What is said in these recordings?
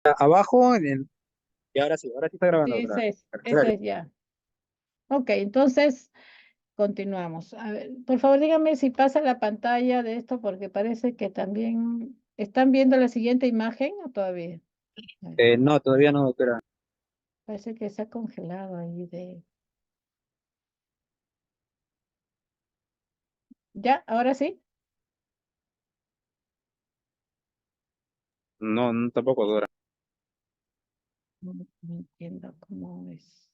abajo y ahora sí está Sí, grabando, doctora. eso es ya. Ok, entonces continuamos. A ver, por favor, dígame si pasa la pantalla de esto, porque parece que también están viendo la siguiente imagen o todavía. A ver, No, todavía no, doctora. parece que se ha congelado ahí de. ¿Ya? ¿Ahora sí? No, no tampoco, doctora. No entiendo cómo es.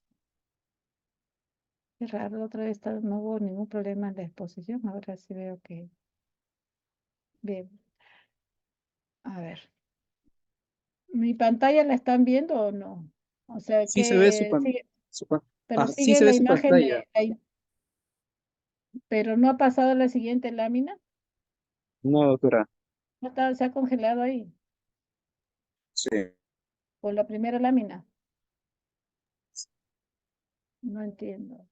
Qué raro, otra vez no hubo ningún problema en la exposición. Ahora sí veo que. Bien, a ver. ¿Mi pantalla la están viendo o no? O sea Sí se ve su, que sigue, su pan- pero sí sigue se la ve su imagen pantalla. de, pero no ha pasado la siguiente lámina. No, doctora. No está, se ha congelado ahí, Sí. por la primera lámina. No entiendo.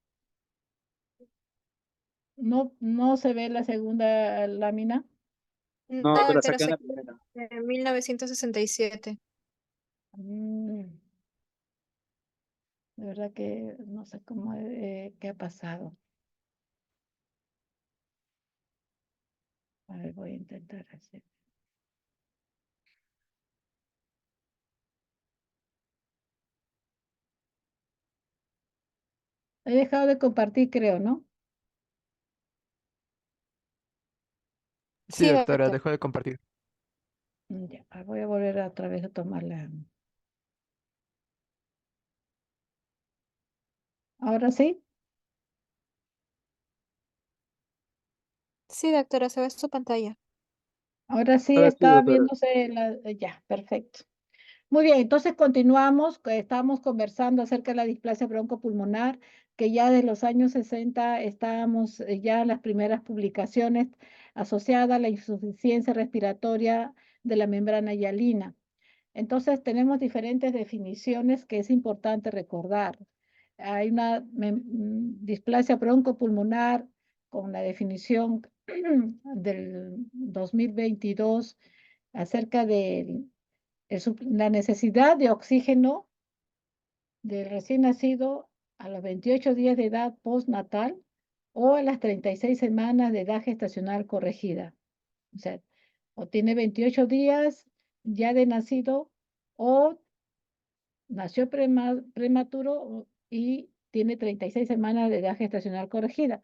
No se ve la segunda lámina. No, No, doctora, doctora, saqué en la saqué primera. en 1967. Mm, de verdad que no sé cómo, qué ha pasado. A ver, voy a intentar hacer. He dejado de compartir, creo, ¿no? Sí, Sí, doctora, doctor. dejó de compartir. Ya, voy a volver otra vez a tomarla. Ahora sí. Sí, doctora, se ve su pantalla. Ahora sí Ahora sí, está doctora. viéndose ya, perfecto. Muy bien, entonces continuamos, que estamos conversando acerca de la displasia broncopulmonar, que ya de los años 60 estábamos ya en las primeras publicaciones asociadas a la insuficiencia respiratoria de la membrana hialina. Entonces tenemos diferentes definiciones que es importante recordar. Hay una displasia broncopulmonar con la definición del 2022 acerca de la necesidad de oxígeno del recién nacido a los 28 días de edad postnatal o a las 36 semanas de edad gestacional corregida. O sea, o tiene 28 días ya de nacido o nació prematuro y tiene 36 semanas de edad gestacional corregida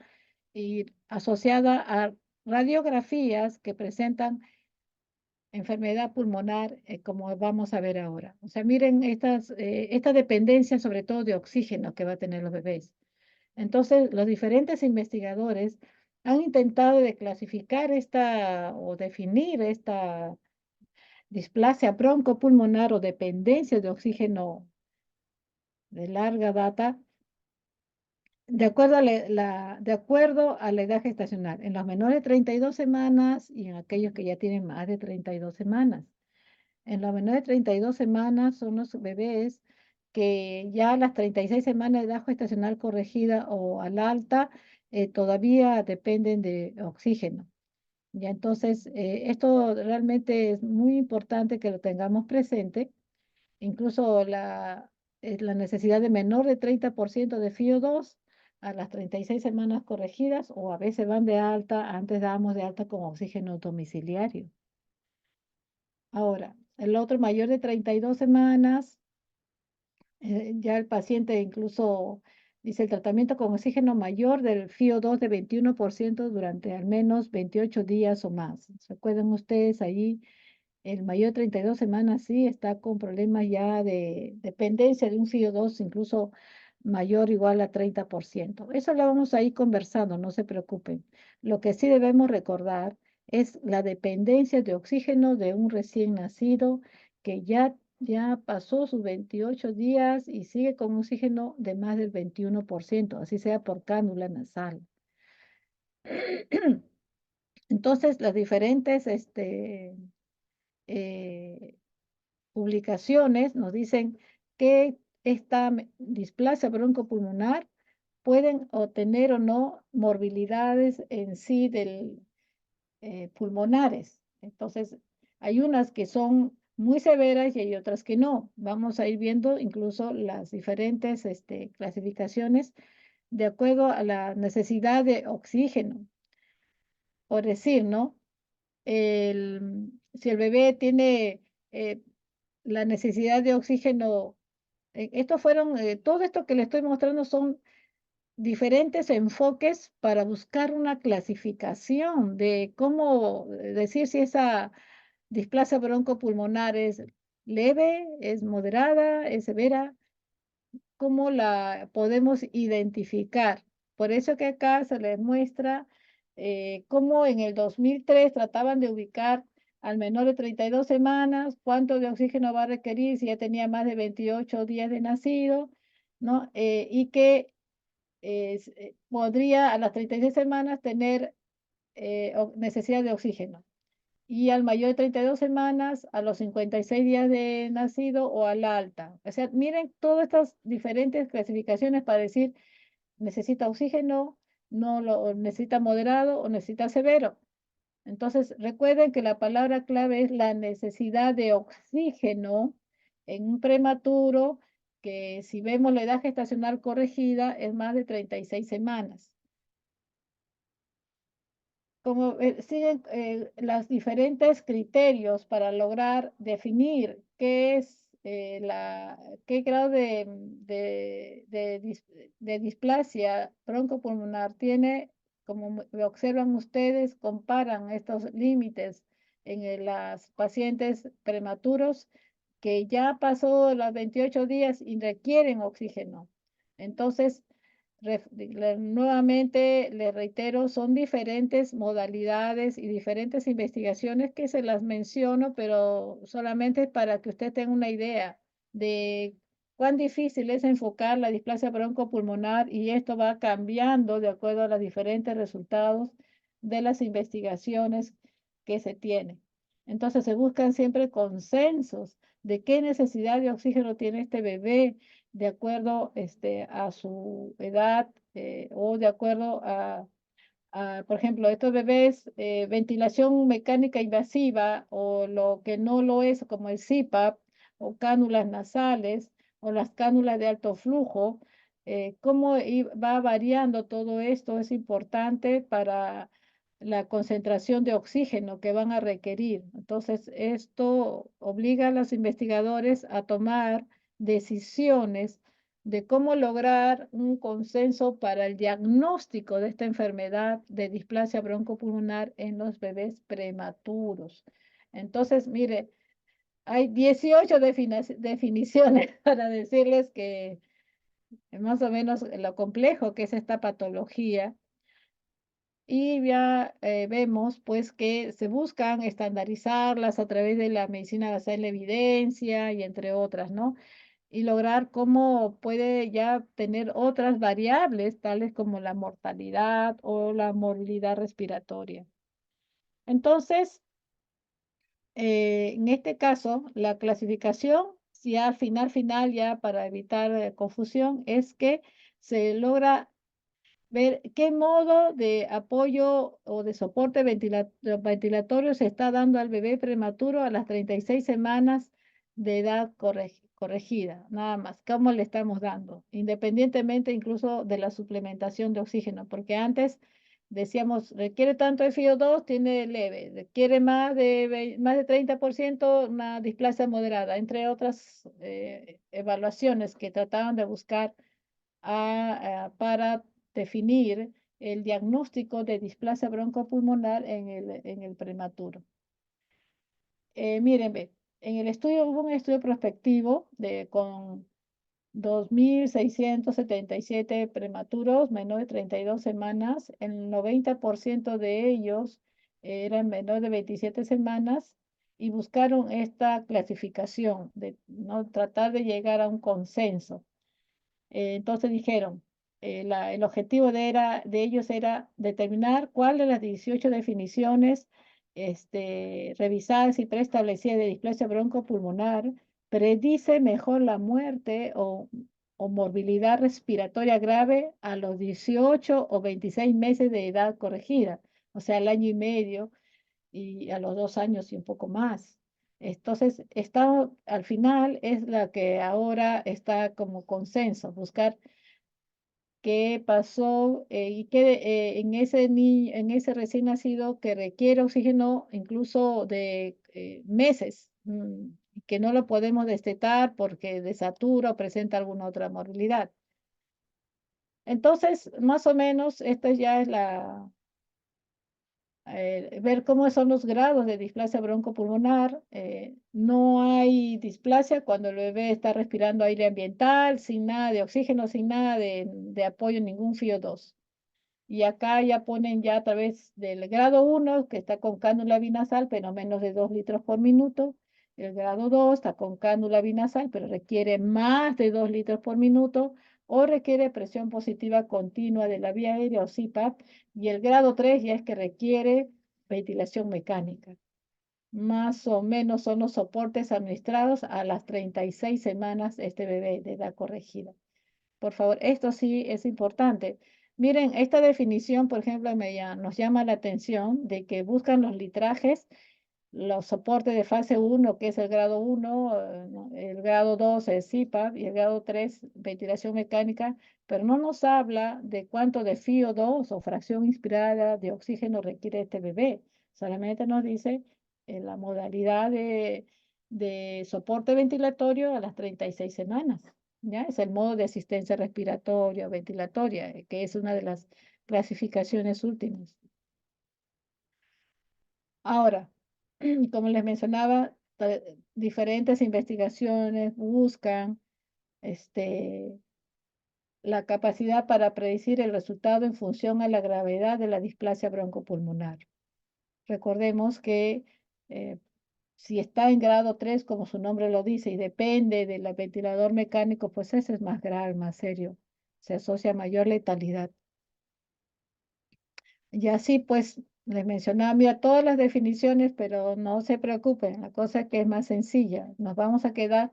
y asociada a radiografías que presentan enfermedad pulmonar, como vamos a ver ahora. O sea, miren esta dependencia sobre todo de oxígeno que va a tener los bebés. Entonces, los diferentes investigadores han intentado de clasificar esta o definir esta displasia broncopulmonar o dependencia de oxígeno de larga data de acuerdo a la edad gestacional, en los menores de 32 semanas y en aquellos que ya tienen más de 32 semanas. En los menores de 32 semanas son los bebés que ya a las 36 semanas de edad gestacional corregida o al alta todavía dependen de oxígeno. Ya entonces, esto realmente es muy importante que lo tengamos presente. Incluso la necesidad de menor de 30% de FIO2 a las 36 semanas corregidas o a veces van de alta, antes dábamos de alta con oxígeno domiciliario. Ahora, el otro mayor de 32 semanas, ya el paciente incluso dice el tratamiento con oxígeno mayor del FIO2 de 21% durante al menos 28 días o más. Recuerden ustedes ahí, el mayor de 32 semanas sí está con problemas ya de dependencia de un FIO2 incluso mayor o igual a 30%. Eso lo vamos a ir conversando, no se preocupen. Lo que sí debemos recordar es la dependencia de oxígeno de un recién nacido que ya pasó sus 28 días y sigue con oxígeno de más del 21%, así sea por cánula nasal. Entonces, las diferentes eh, publicaciones nos dicen que esta displasia broncopulmonar pueden tener o no morbilidades en sí pulmonares. Entonces, hay unas que son muy severas y hay otras que no. Vamos a ir viendo incluso las diferentes clasificaciones de acuerdo a la necesidad de oxígeno. Por decir, ¿no? Si el bebé tiene eh, la necesidad de oxígeno, todo esto que le estoy mostrando son diferentes enfoques para buscar una clasificación de cómo decir si esa displasia broncopulmonar es leve, es moderada, es severa, cómo la podemos identificar. Por eso que acá se les muestra cómo en el 2003 trataban de ubicar al menor de 32 semanas, cuánto de oxígeno va a requerir si ya tenía más de 28 días de nacido, ¿no? Y que podría a las 36 semanas tener necesidad de oxígeno. Y al mayor de 32 semanas, a los 56 días de nacido o a la alta. O sea, miren todas estas diferentes clasificaciones para decir, necesita oxígeno, no lo necesita moderado o necesita severo. Entonces, recuerden que la palabra clave es la necesidad de oxígeno en un prematuro que si vemos la edad gestacional corregida es más de 36 semanas. Como siguen los diferentes criterios para lograr definir qué es qué grado de displasia broncopulmonar tiene, como observan ustedes, comparan estos límites en los pacientes prematuros que ya pasó los 28 días y requieren oxígeno. Entonces, nuevamente, le reitero, son diferentes modalidades y diferentes investigaciones que se las menciono, pero solamente para que usted tenga una idea de cuán difícil es enfocar la displasia broncopulmonar y esto va cambiando de acuerdo a los diferentes resultados de las investigaciones que se tienen. Entonces se buscan siempre consensos de qué necesidad de oxígeno tiene este bebé, de acuerdo a su edad o de acuerdo por ejemplo, estos bebés, ventilación mecánica invasiva o lo que no lo es, como el CPAP o cánulas nasales o las cánulas de alto flujo, cómo va variando todo esto es importante para la concentración de oxígeno que van a requerir. Entonces, esto obliga a los investigadores a tomar decisiones de cómo lograr un consenso para el diagnóstico de esta enfermedad de displasia broncopulmonar en los bebés prematuros. Entonces, mire, hay 18 definiciones para decirles que más o menos lo complejo que es esta patología. Y ya vemos pues que se buscan estandarizarlas a través de la medicina basada en la evidencia y entre otras, ¿no? Y lograr cómo puede ya tener otras variables, tales como la mortalidad o la morbilidad respiratoria. Entonces, en este caso, la clasificación, ya al final, ya para evitar confusión, es que se logra ver qué modo de apoyo o de soporte ventilatorio se está dando al bebé prematuro a las 36 semanas de edad corregida, nada más, cómo le estamos dando, independientemente incluso de la suplementación de oxígeno, porque antes decíamos, requiere tanto FiO2, tiene leve, requiere más de 30%, una displasia moderada, entre otras evaluaciones que trataban de buscar para definir el diagnóstico de displasia broncopulmonar en el prematuro. Miren, ve, en el estudio hubo un estudio prospectivo con 2.677 prematuros menores de 32 semanas. El 90% de ellos eran menores de 27 semanas y buscaron esta clasificación de no tratar de llegar a un consenso. Entonces dijeron, el objetivo de ellos era determinar cuál de las 18 definiciones revisadas y preestablecidas de displasia broncopulmonar predice mejor la muerte o morbilidad respiratoria grave a los 18 o 26 meses de edad corregida, o sea, al año y medio y a los 2 años y un poco más. Entonces, esta al final es la que ahora está como consenso, buscar qué pasó y qué en ese recién nacido que requiere oxígeno incluso de meses, que no lo podemos destetar porque desatura o presenta alguna otra morbilidad. Entonces, más o menos, esta ya es ver cómo son los grados de displasia broncopulmonar. No hay displasia cuando el bebé está respirando aire ambiental, sin nada de oxígeno, sin nada de apoyo, ningún FIO2. Y acá ya ponen ya a través del grado 1, que está con cánula binasal, pero menos de 2 litros por minuto. El grado 2 está con cánula binasal, pero requiere más de 2 litros por minuto o requiere presión positiva continua de la vía aérea o CPAP. Y el grado 3 ya es que requiere ventilación mecánica. Más o menos son los soportes administrados a las 36 semanas este bebé de edad corregida. Por favor, esto sí es importante. Miren, esta definición, por ejemplo, nos llama la atención de que buscan los litrajes, los soportes de fase 1, que es el grado 1, ¿no? El grado 2 es CPAP y el grado 3, ventilación mecánica, pero no nos habla de cuánto de FIO2 o fracción inspirada de oxígeno requiere este bebé. Solamente nos dice la modalidad de soporte ventilatorio a las 36 semanas. ¿Ya? Es el modo de asistencia respiratoria o ventilatoria, que es una de las clasificaciones últimas. Ahora, como les mencionaba, diferentes investigaciones buscan la capacidad para predecir el resultado en función a la gravedad de la displasia broncopulmonar. Recordemos que eh, si está en grado 3, como su nombre lo dice, y depende del ventilador mecánico, pues ese es más grave, más serio. Se asocia a mayor letalidad. Y así pues les mencionaba, mira, todas las definiciones, pero no se preocupen, la cosa es que es más sencilla. Nos vamos a quedar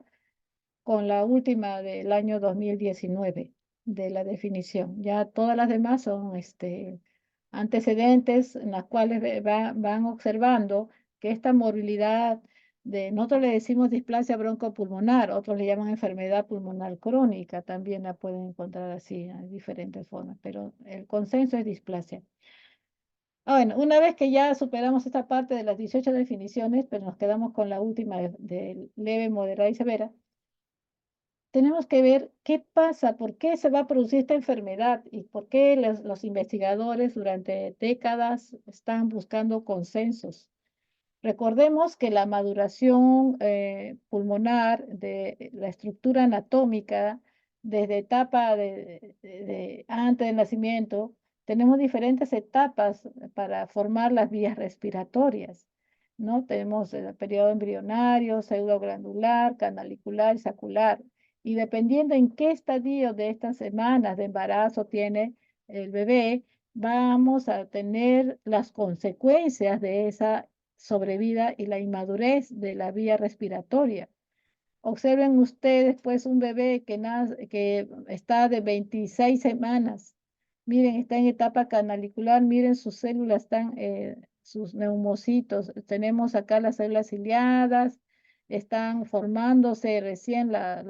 con la última del año 2019 de la definición. Ya todas las demás son antecedentes en las cuales van observando que esta morbilidad nosotros le decimos displasia broncopulmonar, otros le llaman enfermedad pulmonar crónica, también la pueden encontrar así, en diferentes formas, pero el consenso es displasia. Bueno, una vez que ya superamos esta parte de las 18 definiciones, pero nos quedamos con la última de leve, moderada y severa, tenemos que ver qué pasa, por qué se va a producir esta enfermedad y por qué los investigadores durante décadas están buscando consensos. Recordemos que la maduración pulmonar de la estructura anatómica desde etapa antes del nacimiento, tenemos diferentes etapas para formar las vías respiratorias, ¿no? Tenemos el periodo embrionario, pseudoglandular, canalicular y sacular. Y dependiendo en qué estadio de estas semanas de embarazo tiene el bebé, vamos a tener las consecuencias de esa sobrevida y la inmadurez de la vía respiratoria. Observen ustedes, pues, un bebé que está de 26 semanas. Miren, está en etapa canalicular, miren sus células, sus neumocitos. Tenemos acá las células ciliadas, están formándose recién la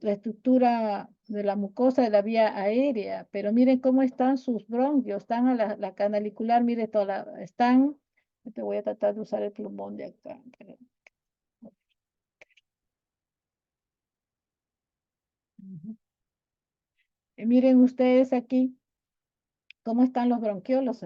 estructura de la mucosa de la vía aérea, pero miren cómo están sus bronquios, están a la canalicular, miren, te voy a tratar de usar el plumón de acá. Ujú. Miren ustedes aquí cómo están los bronquiolos.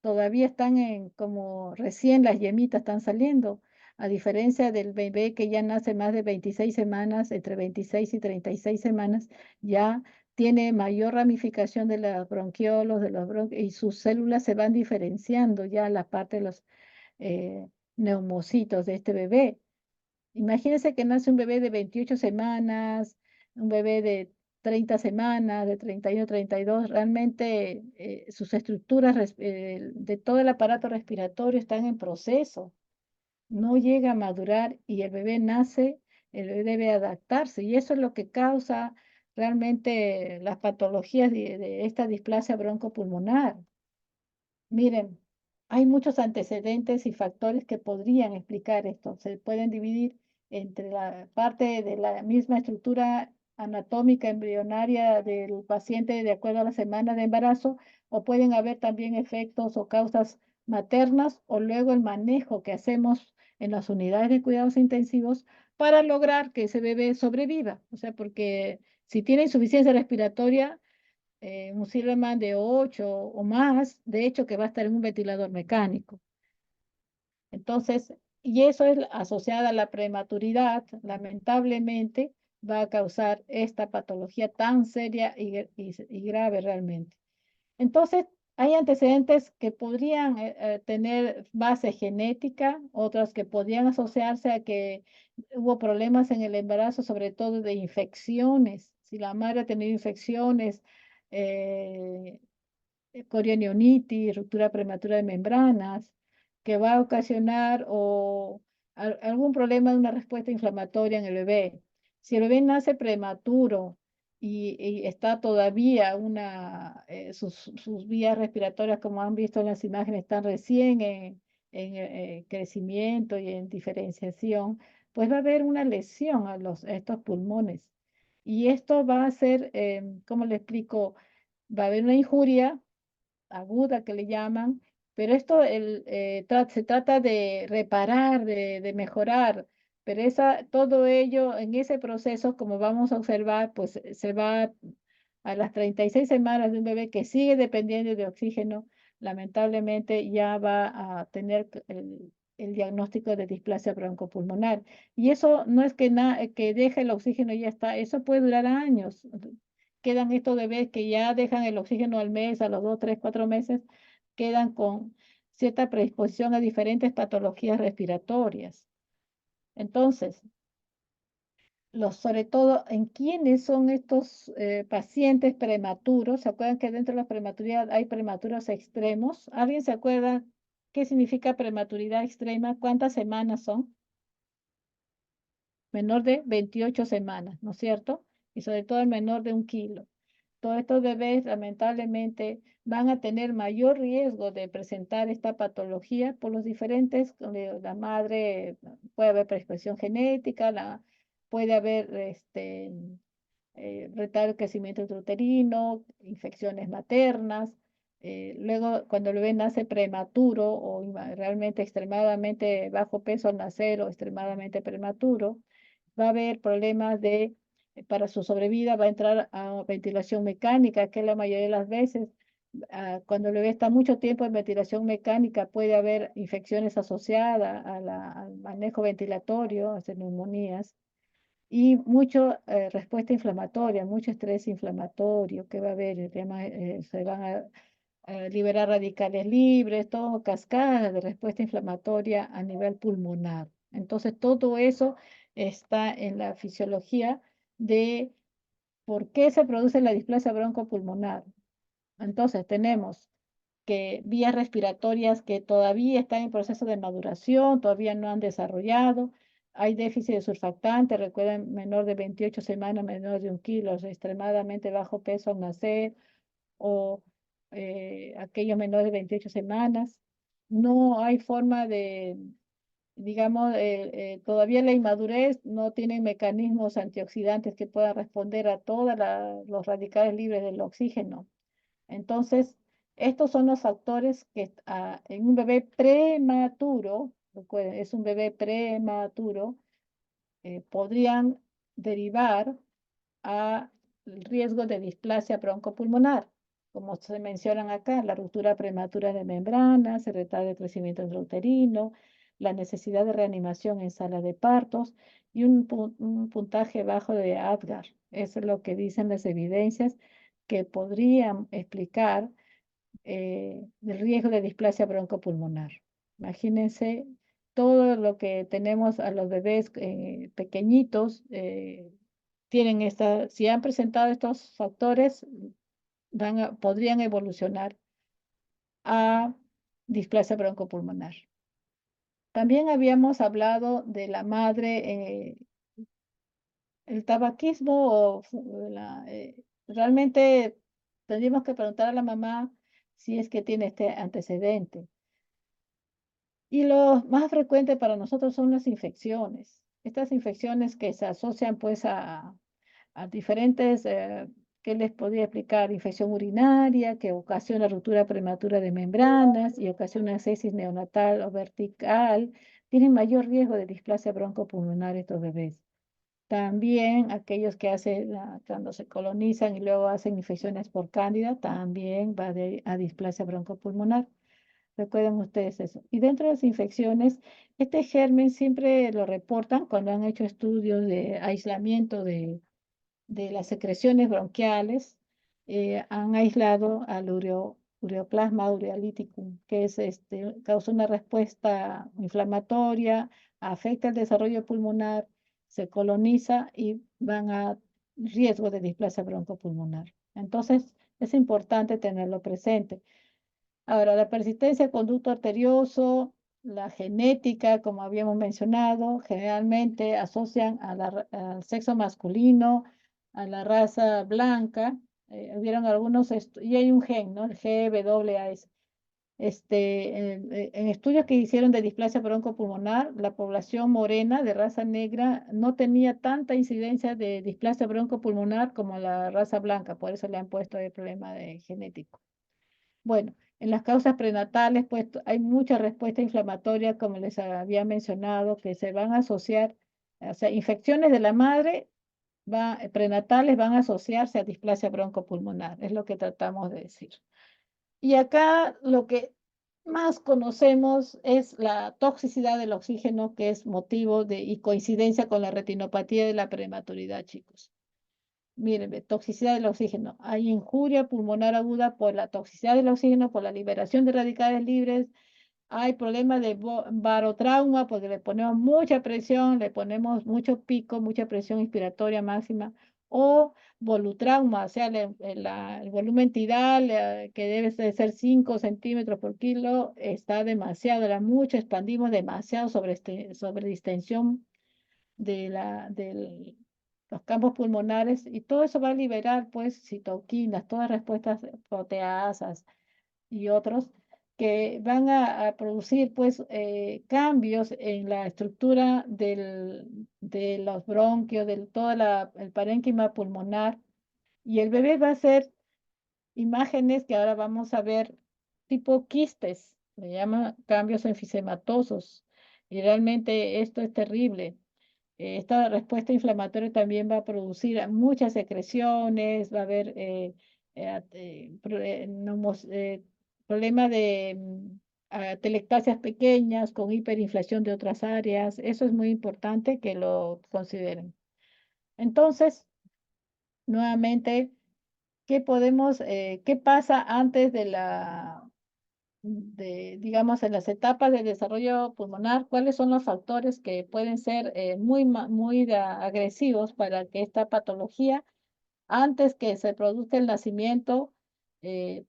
Todavía están como recién las yemitas están saliendo, a diferencia del bebé que ya nace más de 26 semanas, entre 26 y 36 semanas, ya tiene mayor ramificación de los bronquiolos, y sus células se van diferenciando ya la parte de los eh, neumocitos de este bebé. Imagínense que nace un bebé de 28 semanas, un bebé de 30 semanas, de 31, 32, realmente sus estructuras de todo el aparato respiratorio están en proceso, no llega a madurar y el bebé nace, el bebé debe adaptarse y eso es lo que causa realmente las patologías de esta displasia broncopulmonar. Miren, hay muchos antecedentes y factores que podrían explicar esto. Se pueden dividir entre la parte de la misma estructura anatómica embrionaria del paciente de acuerdo a la semana de embarazo, o pueden haber también efectos o causas maternas, o luego el manejo que hacemos en las unidades de cuidados intensivos para lograr que ese bebé sobreviva. O sea, porque si tiene insuficiencia respiratoria, un Silverman de 8 o más, de hecho que va a estar en un ventilador mecánico. Entonces, y eso es asociada a la prematuridad, lamentablemente va a causar esta patología tan seria y grave realmente. Entonces, hay antecedentes que podrían tener base genética, otros que podrían asociarse a que hubo problemas en el embarazo, sobre todo de infecciones. Si la madre ha tenido infecciones, eh, corionionitis, ruptura prematura de membranas, que va a ocasionar algún problema de una respuesta inflamatoria en el bebé. Si el bebé nace prematuro y está todavía sus vías respiratorias, como han visto en las imágenes, están recién en crecimiento y en diferenciación, pues va a haber una lesión a estos pulmones. Y esto va a ser, ¿cómo le explico? Va a haber una injuria aguda que le llaman, pero esto se trata de reparar, de mejorar, pero todo ello en ese proceso, como vamos a observar, pues se va a las 36 semanas de un bebé que sigue dependiendo de oxígeno, lamentablemente ya va a tener el diagnóstico de displasia broncopulmonar. Y eso no es que deje el oxígeno y ya está, eso puede durar años. Quedan estos bebés que ya dejan el oxígeno al mes, a los 2, 3, 4 meses, quedan con cierta predisposición a diferentes patologías respiratorias. Entonces, sobre todo, ¿en quiénes son estos pacientes prematuros? ¿Se acuerdan que dentro de la prematuridad hay prematuros extremos? ¿Alguien se acuerda qué significa prematuridad extrema? ¿Cuántas semanas son? Menor de 28 semanas, ¿no es cierto? Y sobre todo el menor de 1 kilo. Todos estos bebés lamentablemente van a tener mayor riesgo de presentar esta patología por los diferentes, la madre puede haber predisposición genética, puede haber retardo de crecimiento intrauterino, infecciones maternas. Luego, cuando el bebé nace prematuro o realmente extremadamente bajo peso al nacer o extremadamente prematuro, va a haber problemas para su sobrevida, va a entrar a ventilación mecánica, que la mayoría de las veces, cuando el bebé está mucho tiempo en ventilación mecánica, puede haber infecciones asociadas al manejo ventilatorio, a neumonías, y mucha respuesta inflamatoria, mucho estrés inflamatorio que va a haber, se van a liberar radicales libres, todo cascada de respuesta inflamatoria a nivel pulmonar. Entonces, todo eso está en la fisiología de por qué se produce la displasia broncopulmonar. Entonces, tenemos que vías respiratorias que todavía están en proceso de maduración, todavía no han desarrollado. Hay déficit de surfactante, recuerden, menor de 28 semanas, menor de 1 kilo, extremadamente bajo peso al nacer, o aquellos menores de 28 semanas. No hay forma digamos, todavía la inmadurez no tiene mecanismos antioxidantes que puedan responder a todos los radicales libres del oxígeno. Entonces, estos son los factores que en un bebé prematuro, recuerden, es un bebé prematuro, podrían derivar a el riesgo de displasia broncopulmonar, como se mencionan acá, la ruptura prematura de membranas, el retardo de crecimiento intrauterino, la necesidad de reanimación en sala de partos y un puntaje bajo de Apgar. Eso es lo que dicen las evidencias que podrían explicar el riesgo de displasia broncopulmonar. Imagínense todo lo que tenemos a los bebés pequeñitos, si han presentado estos factores, podrían evolucionar a displasia broncopulmonar. También habíamos hablado de la madre, el tabaquismo, realmente tendríamos que preguntar a la mamá si es que tiene este antecedente. Y lo más frecuente para nosotros son las infecciones. Estas infecciones que se asocian pues a diferentes, ¿qué les podría explicar? Infección urinaria que ocasiona ruptura prematura de membranas y ocasiona sepsis neonatal o vertical. Tienen mayor riesgo de displasia broncopulmonar estos bebés. También aquellos que hacen, cuando se colonizan y luego hacen infecciones por cándida, también va a displasia broncopulmonar. Recuerden ustedes eso. Y dentro de las infecciones, este germen siempre lo reportan cuando han hecho estudios de aislamiento de las secreciones bronquiales, han aislado al ureoplasma urealyticum, que es causa una respuesta inflamatoria, afecta el desarrollo pulmonar, se coloniza y van a riesgo de displasia broncopulmonar. Entonces, es importante tenerlo presente. Ahora, la persistencia de conducto arterioso, la genética, como habíamos mencionado, generalmente asocian al sexo masculino, a la raza blanca. Hubieron algunos, y hay un gen, ¿no? El GWAS. En estudios que hicieron de displasia broncopulmonar, la población morena de raza negra no tenía tanta incidencia de displasia broncopulmonar como la raza blanca, por eso le han puesto el problema de genético. Bueno, en las causas prenatales, pues hay mucha respuesta inflamatoria, como les había mencionado, que se van a asociar, o sea, infecciones de la madre prenatales van a asociarse a displasia broncopulmonar, es lo que tratamos de decir. Y acá lo que más conocemos es la toxicidad del oxígeno, que es motivo de y coincidencia con la retinopatía de la prematuridad, chicos. Miren, toxicidad del oxígeno. Hay injuria pulmonar aguda por la toxicidad del oxígeno, por la liberación de radicales libres. Hay problemas de barotrauma porque le ponemos mucha presión, le ponemos mucho pico, mucha presión inspiratoria máxima. O volutrauma, o sea, el volumen tidal, que debe de ser 5 centímetros por kilo, está demasiado, era mucho, expandimos demasiado sobre distensión de los campos pulmonares y todo eso va a liberar pues citoquinas, todas respuestas proteasas y otros que van a producir pues cambios en la estructura de los bronquios, de todo el parénquima pulmonar y el bebé va a hacer imágenes que ahora vamos a ver tipo quistes, le llaman cambios enfisematosos y realmente esto es terrible. Esta respuesta inflamatoria también va a producir muchas secreciones, va a haber problema de telectasias pequeñas con hiperinflación de otras áreas. Eso es muy importante que lo consideren. Entonces, nuevamente, qué pasa antes digamos, en las etapas de desarrollo pulmonar, cuáles son los factores que pueden ser muy agresivos para que esta patología, antes que se produzca el nacimiento, eh,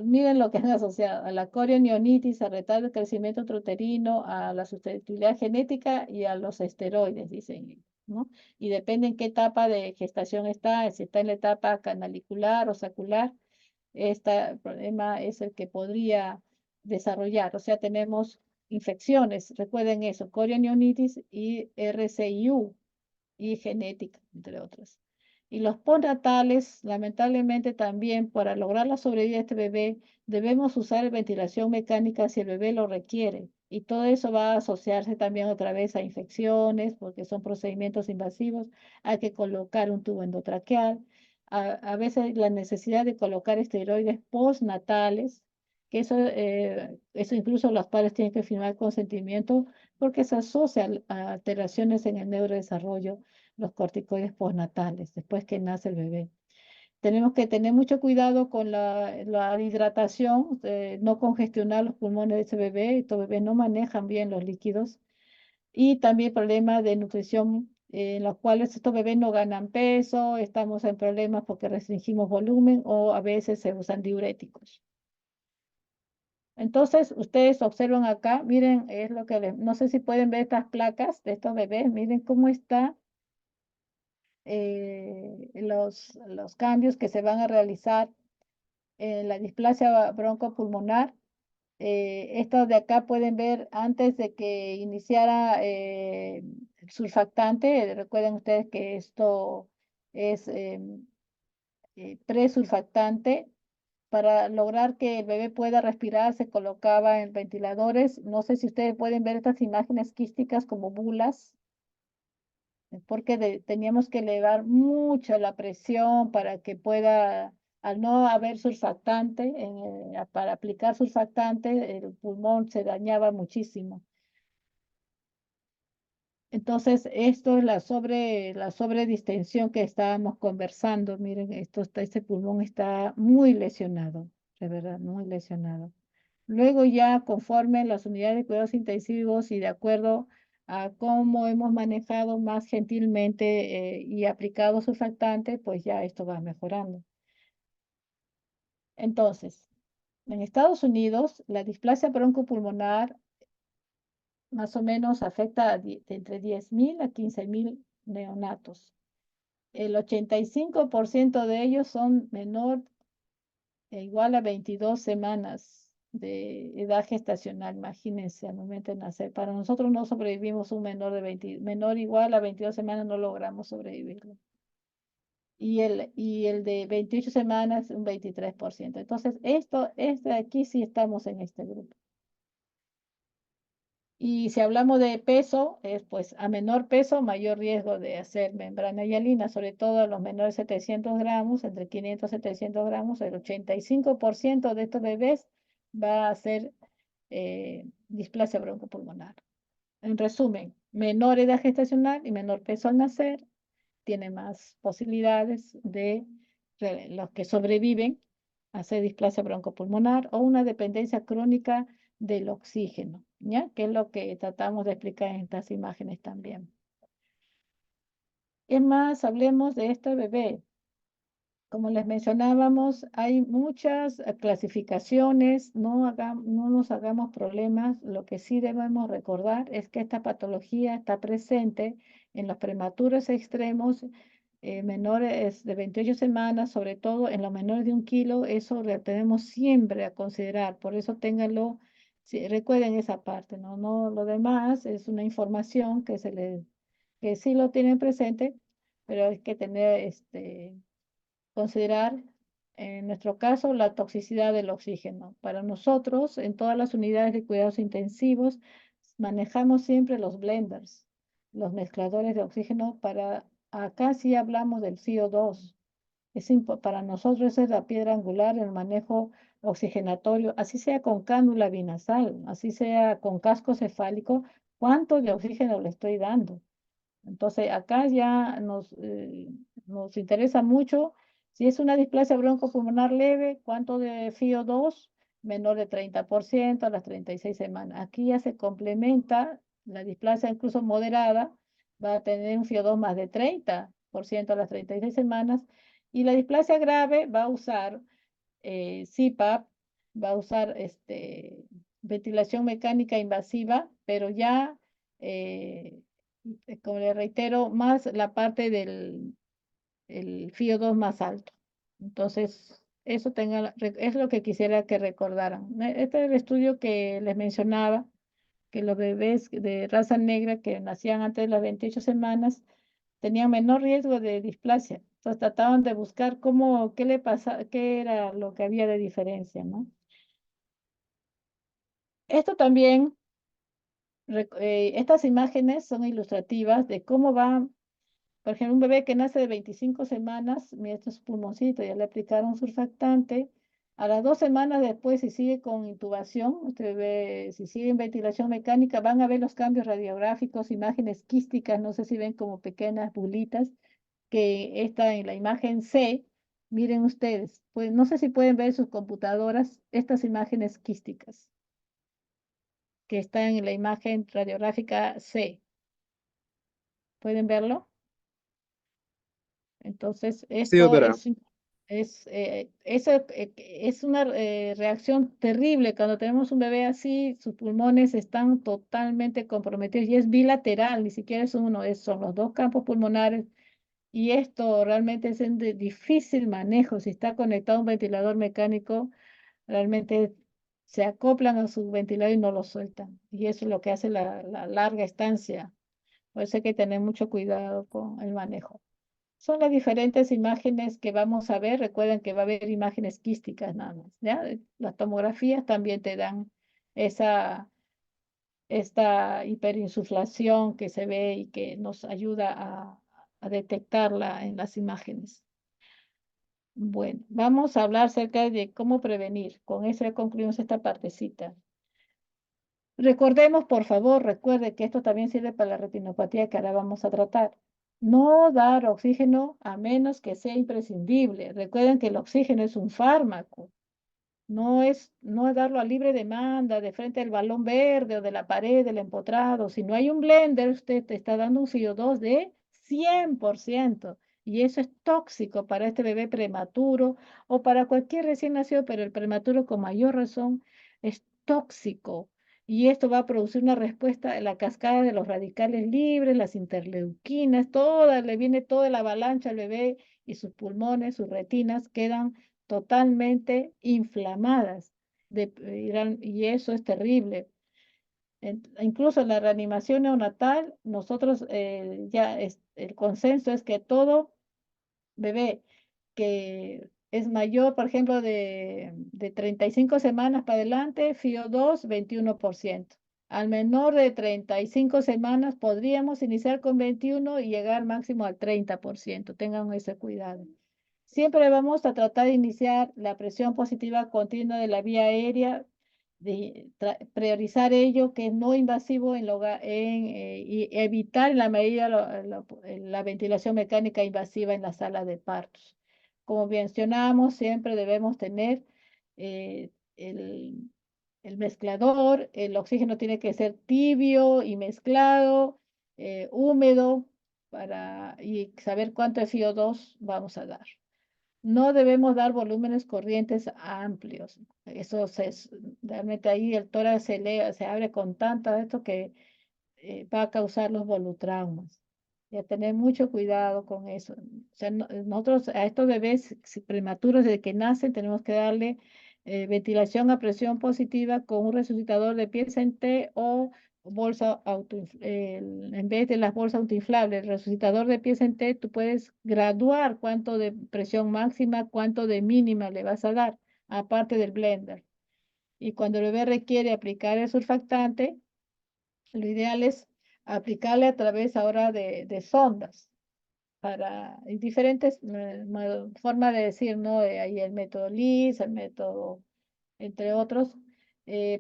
miren lo que han asociado a la corionionitis, a retardo de crecimiento intrauterino, a la susceptibilidad genética y a los esteroides, dicen, ¿no? Y depende en qué etapa de gestación está, si está en la etapa canalicular o sacular, este problema es el que podría desarrollar. O sea, tenemos infecciones, recuerden eso, corionionitis y RCIU y genética, entre otras. Y los postnatales, lamentablemente también, para lograr la sobrevida de este bebé, debemos usar ventilación mecánica si el bebé lo requiere. Y todo eso va a asociarse también otra vez a infecciones, porque son procedimientos invasivos. Hay que colocar un tubo endotraqueal. A veces la necesidad de colocar esteroides postnatales, que eso incluso los padres tienen que firmar consentimiento porque se asocia a alteraciones en el neurodesarrollo, los corticoides postnatales, después que nace el bebé. Tenemos que tener mucho cuidado con la hidratación, no congestionar los pulmones de ese bebé. Estos bebés no manejan bien los líquidos. Y también problemas de nutrición en los cuales estos bebés no ganan peso, estamos en problemas porque restringimos volumen o a veces se usan diuréticos. Entonces, ustedes observan acá, miren, es lo que no sé si pueden ver estas placas de estos bebés, miren cómo está los cambios que se van a realizar en la displasia broncopulmonar. Esto de acá pueden ver antes de que iniciara el surfactante. Recuerden ustedes que esto es presurfactante. Para lograr que el bebé pueda respirar, se colocaba en ventiladores. No sé si ustedes pueden ver estas imágenes quísticas como bulas, porque teníamos que elevar mucho la presión para que pueda, al no haber surfactante, para aplicar surfactante, el pulmón se dañaba muchísimo. Entonces, esto es la sobredistensión que estábamos conversando. Miren, este pulmón está muy lesionado, de verdad, muy lesionado. Luego ya conforme las unidades de cuidados intensivos y de acuerdo a cómo hemos manejado más gentilmente y aplicado surfactante, pues ya esto va mejorando. Entonces, en Estados Unidos, la displasia broncopulmonar más o menos afecta de entre 10.000 a 15.000 neonatos. El 85% de ellos son menor e igual a 22 semanas de edad gestacional, imagínense, al momento de nacer. Para nosotros no sobrevivimos un menor igual a 22 semanas, no logramos sobrevivirlo. Y el de 28 semanas, un 23%. Entonces, de aquí sí estamos en este grupo. Y si hablamos de peso, es pues a menor peso, mayor riesgo de hacer membrana hialina, sobre todo a los menores de 700 gramos, entre 500 y 700 gramos, el 85% de estos bebés va a hacer displasia broncopulmonar. En resumen, menor edad gestacional y menor peso al nacer, tiene más posibilidades de los que sobreviven a hacer displasia broncopulmonar o una dependencia crónica del oxígeno, ¿ya? Que es lo que tratamos de explicar en estas imágenes también. Es más, hablemos de este bebé. Como les mencionábamos, hay muchas clasificaciones, no nos hagamos problemas. Lo que sí debemos recordar es que esta patología está presente en los prematuros extremos, menores de 28 semanas, sobre todo en los menores de 1 kilo. Eso lo tenemos siempre a considerar, por eso ténganlo, recuerden esa parte, ¿no? No, lo demás es una información que sí lo tienen presente, pero hay que tener considerar, en nuestro caso, la toxicidad del oxígeno. Para nosotros, en todas las unidades de cuidados intensivos, manejamos siempre los blenders, los mezcladores de oxígeno. Acá sí hablamos del CO2. Para nosotros esa es la piedra angular en el manejo oxigenatorio, así sea con cánula binasal, así sea con casco cefálico, ¿cuánto de oxígeno le estoy dando? Entonces, acá ya nos interesa mucho si es una displasia broncopulmonar leve, cuánto de FiO2, menor de 30% a las 36 semanas. Aquí ya se complementa la displasia incluso moderada, va a tener un FiO2 más de 30% a las 36 semanas, y la displasia grave va a usar CPAP, va a usar ventilación mecánica invasiva, pero ya eh, como le reitero, más la parte del el FiO2 más alto. Entonces, eso es lo que quisiera que recordaran. Este es el estudio que les mencionaba, que los bebés de raza negra que nacían antes de las 28 semanas tenían menor riesgo de displasia. Entonces trataban de buscar qué le pasaba, qué era lo que había de diferencia, ¿no? Esto también, estas imágenes son ilustrativas de cómo va. Por ejemplo, un bebé que nace de 25 semanas, mira, esto es pulmoncito, ya le aplicaron surfactante. A las 2 semanas después, si sigue con intubación, este bebé, si sigue en ventilación mecánica, van a ver los cambios radiográficos, imágenes quísticas, no sé si ven como pequeñas bulitas, que está en la imagen C. Miren ustedes, pues no sé si pueden ver sus computadoras estas imágenes quísticas que están en la imagen radiográfica C. ¿Pueden verlo? Entonces, Sí, esto doctora. es una reacción terrible. Cuando tenemos un bebé así, sus pulmones están totalmente comprometidos y es bilateral, ni siquiera es uno, son los dos campos pulmonares. Y esto realmente es de difícil manejo. Si está conectado a un ventilador mecánico, realmente se acoplan a su ventilador y no lo sueltan. Y eso es lo que hace la larga estancia. Por eso hay que tener mucho cuidado con el manejo. Son las diferentes imágenes que vamos a ver. Recuerden que va a haber imágenes quísticas nada más, ¿ya? Las tomografías también te dan esta hiperinsuflación que se ve y que nos ayuda a detectarla en las imágenes. Bueno, vamos a hablar acerca de cómo prevenir. Con eso ya concluimos esta partecita. Recordemos, por favor, recuerde que esto también sirve para la retinopatía que ahora vamos a tratar. No dar oxígeno a menos que sea imprescindible. Recuerden que el oxígeno es un fármaco. No es darlo a libre demanda, de frente al balón verde o de la pared, del empotrado. Si no hay un blender, usted te está dando un CO2 de 100%. Y eso es tóxico para este bebé prematuro o para cualquier recién nacido, pero el prematuro con mayor razón es tóxico. Y esto va a producir una respuesta en la cascada de los radicales libres, las interleuquinas, le viene toda la avalancha al bebé y sus pulmones, sus retinas quedan totalmente inflamadas y eso es terrible. Incluso en la reanimación neonatal, nosotros el consenso es que todo bebé que es mayor, por ejemplo, de 35 semanas para adelante, FIO2, 21%. Al menor de 35 semanas podríamos iniciar con 21 y llegar máximo al 30%. Tengan ese cuidado. Siempre vamos a tratar de iniciar la presión positiva continua de la vía aérea, priorizar ello que es no invasivo y evitar en la medida la ventilación mecánica invasiva en la sala de partos. Como mencionamos, siempre debemos tener eh, el, el mezclador, el oxígeno tiene que ser tibio y mezclado, húmedo, y saber cuánto de FIO2 vamos a dar. No debemos dar volúmenes corrientes amplios. Realmente ahí el tórax se abre con tanto de esto que va a causar los volutraumas. Y a tener mucho cuidado con eso. O sea, nosotros a estos bebés prematuros desde que nacen tenemos que darle ventilación a presión positiva con un resucitador de pieza en T o en vez de las bolsas autoinflables, el resucitador de pieza en T, tú puedes graduar cuánto de presión máxima, cuánto de mínima le vas a dar, aparte del blender. Y cuando el bebé requiere aplicar el surfactante, lo ideal es aplicarle a través ahora de sondas hay diferentes formas de decir, ¿no? Hay el método LIS, el método, entre otros,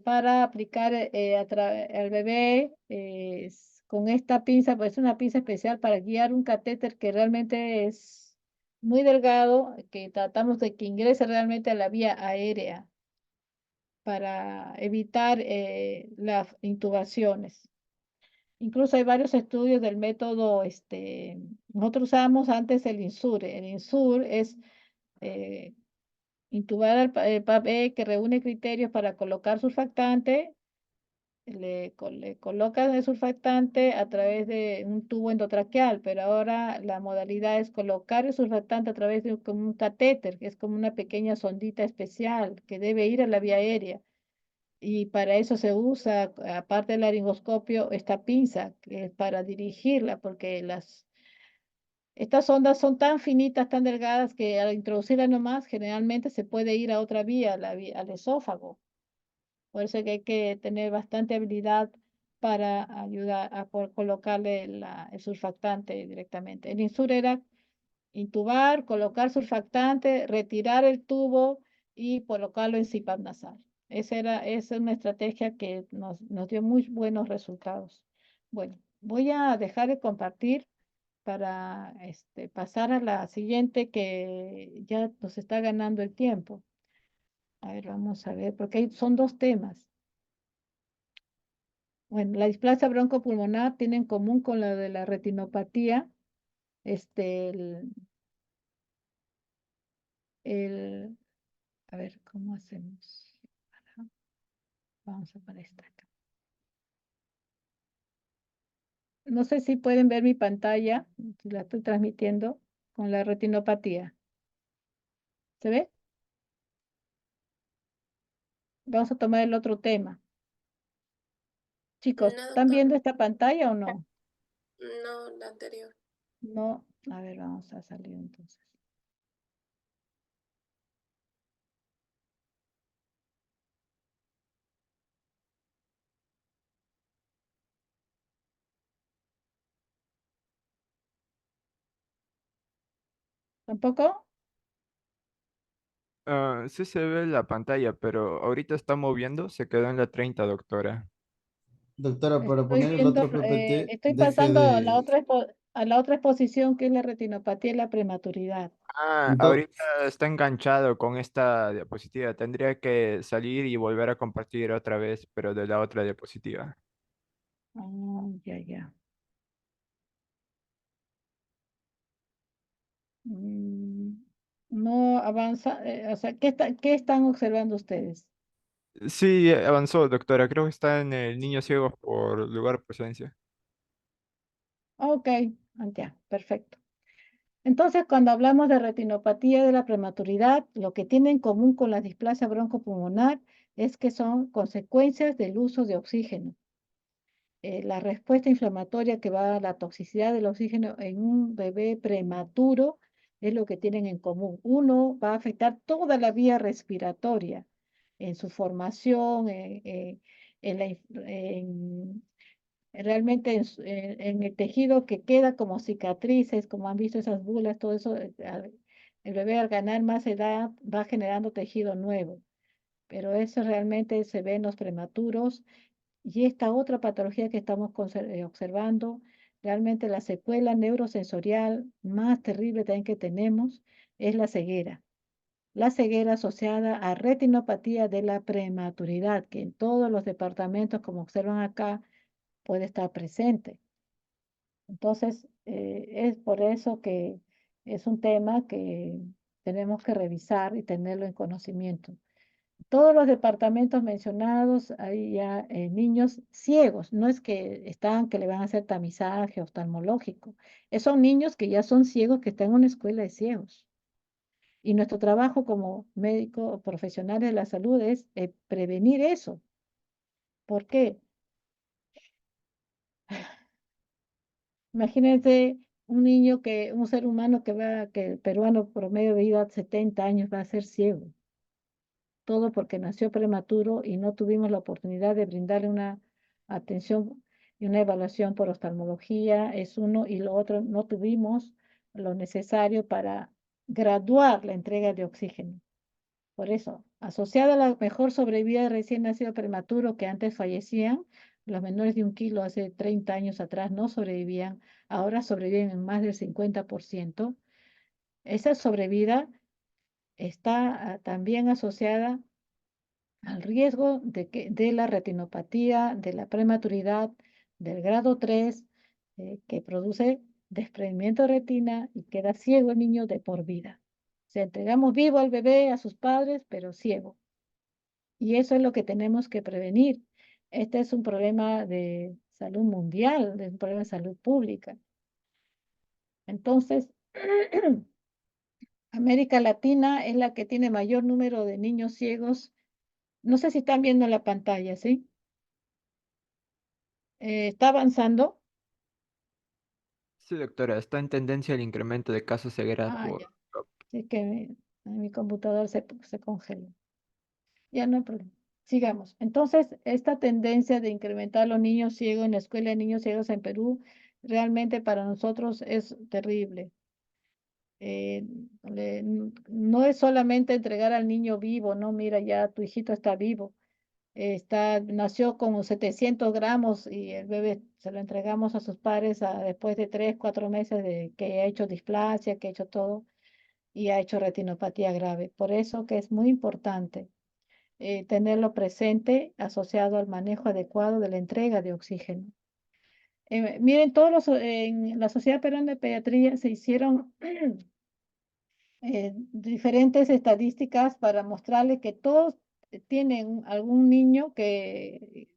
para aplicar al bebé con esta pinza, pues es una pinza especial para guiar un catéter que realmente es muy delgado, que tratamos de que ingrese realmente a la vía aérea para evitar las intubaciones. Incluso hay varios estudios del método, nosotros usábamos antes el INSUR. El INSUR es eh, intubar al bebé que reúne criterios para colocar surfactante, le colocan el surfactante a través de un tubo endotraqueal, pero ahora la modalidad es colocar el surfactante a través de como un catéter, que es como una pequeña sondita especial que debe ir a la vía aérea. Y para eso se usa, aparte del laringoscopio, esta pinza, que es para dirigirla, porque estas ondas son tan finitas, tan delgadas, que al introducirla nomás, generalmente se puede ir a otra vía, al esófago. Por eso que hay que tener bastante habilidad para ayudar a poder colocarle el surfactante directamente. El INSUR era intubar, colocar surfactante, retirar el tubo y colocarlo en CPAP nasal. Esa es una estrategia que nos dio muy buenos resultados. Bueno, voy a dejar de compartir para pasar a la siguiente que ya nos está ganando el tiempo. A ver, vamos a ver, porque son dos temas. Bueno, la displasia broncopulmonar tiene en común con la de la retinopatía, este, el, el a ver, ¿cómo hacemos? Ajá, vamos a poner esta acá. No sé si pueden ver mi pantalla, si la estoy transmitiendo con la retinopatía. ¿Se ve? Vamos a tomar el otro tema. Chicos, No, ¿están viendo doctora. esta pantalla o no? No, la anterior. No. A ver, vamos a salir entonces. ¿Tampoco? Sí se ve la pantalla, pero ahorita está moviendo, se quedó en la 30, doctora. Doctora, para Estoy poner el viendo, otro PPT, estoy deje pasando a la de... otra, a la otra exposición que es la retinopatía y la prematuridad. Ahorita Entonces, está enganchado con esta diapositiva. Tendría que salir y volver a compartir otra vez, pero de la otra diapositiva. Ah, ya, ya. No avanza, o sea, ¿qué están observando ustedes? Sí, avanzó, doctora. Creo que está en el niño ciego por lugar de procedencia. Ok, ya, perfecto. Entonces, cuando hablamos de retinopatía de la prematuridad, lo que tiene en común con la displasia broncopulmonar es que son consecuencias del uso de oxígeno. La respuesta inflamatoria que va a la toxicidad del oxígeno en un bebé prematuro es lo que tienen en común. Uno va a afectar toda la vía respiratoria en su formación, en la realmente en el tejido que queda como cicatrices, como han visto esas bulas, todo eso, el bebé al ganar más edad va generando tejido nuevo, pero eso realmente se ve en los prematuros. Y esta otra patología que estamos observando, realmente la secuela neurosensorial más terrible también que tenemos es la ceguera. La ceguera asociada a retinopatía de la prematuridad, que en todos los departamentos, como observan acá, puede estar presente. Entonces, es por eso que es un tema que tenemos que revisar y tenerlo en conocimiento. Todos los departamentos mencionados, hay ya niños ciegos, no es que están, que le van a hacer tamizaje oftalmológico, son niños que ya son ciegos, que están en una escuela de ciegos. Y nuestro trabajo como médico profesionales de la salud es prevenir eso. ¿Por qué? Imagínense un niño un ser humano que el peruano promedio de vida 70 años va a ser ciego. Todo porque nació prematuro y no tuvimos la oportunidad de brindarle una atención y una evaluación por oftalmología, es uno, y lo otro, no tuvimos lo necesario para graduar la entrega de oxígeno. Por eso, asociada a la mejor sobrevida de recién nacido prematuro que antes fallecían, los menores de 1 kilo hace 30 años atrás no sobrevivían, ahora sobreviven en más del 50%. Esa sobrevida está también asociada al riesgo de la retinopatía, de la prematuridad, del grado 3, que produce desprendimiento de retina y queda ciego el niño de por vida. Se entregamos vivo al bebé, a sus padres, pero ciego. Y eso es lo que tenemos que prevenir. Este es un problema de salud mundial, es un problema de salud pública. Entonces, América Latina es la que tiene mayor número de niños ciegos. No sé si están viendo la pantalla, ¿sí? Está avanzando. Sí, doctora, está en tendencia el incremento de casos de ceguera Ah, ya. por... Sí que mi computador se congeló. Ya no hay problema. Sigamos. Entonces, esta tendencia de incrementar los niños ciegos en la escuela de niños ciegos en Perú, realmente para nosotros es terrible. No es solamente entregar al niño vivo, no, mira, ya tu hijito está vivo. Nació con 700 gramos y el bebé se lo entregamos a sus padres después de 3, 4 meses de que ha hecho displasia, que ha hecho todo y ha hecho retinopatía grave. Por eso que es muy importante tenerlo presente asociado al manejo adecuado de la entrega de oxígeno. Miren, en la Sociedad Peruana de Pediatría se hicieron diferentes estadísticas para mostrarle que todos tienen algún niño que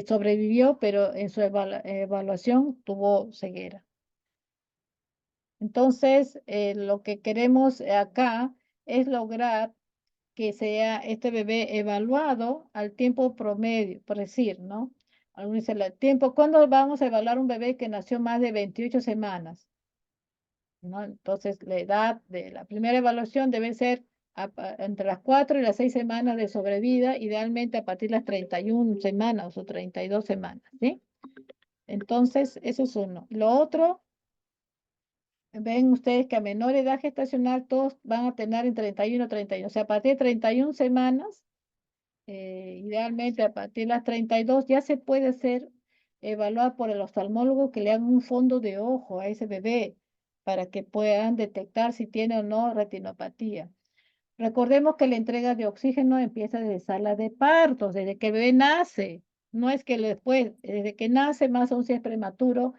sobrevivió, pero en su evaluación tuvo ceguera. Entonces, lo que queremos acá es lograr que sea este bebé evaluado al tiempo promedio, por decir, ¿no? Algunos dicen el tiempo, ¿cuándo vamos a evaluar un bebé que nació más de 28 semanas? ¿No? Entonces, la edad de la primera evaluación debe ser entre las 4 y las 6 semanas de sobrevida, idealmente a partir de las 31 semanas o 32 semanas, ¿sí? Entonces, eso es uno. Lo otro, ven ustedes que a menor edad gestacional todos van a tener en 31 o 31, o sea, a partir de 31 semanas, idealmente a partir de las 32 ya se puede hacer evaluar por el oftalmólogo que le hagan un fondo de ojo a ese bebé para que puedan detectar si tiene o no retinopatía. Recordemos que la entrega de oxígeno empieza desde sala de partos, desde que el bebé nace. No es que después, desde que nace, más aún si es prematuro,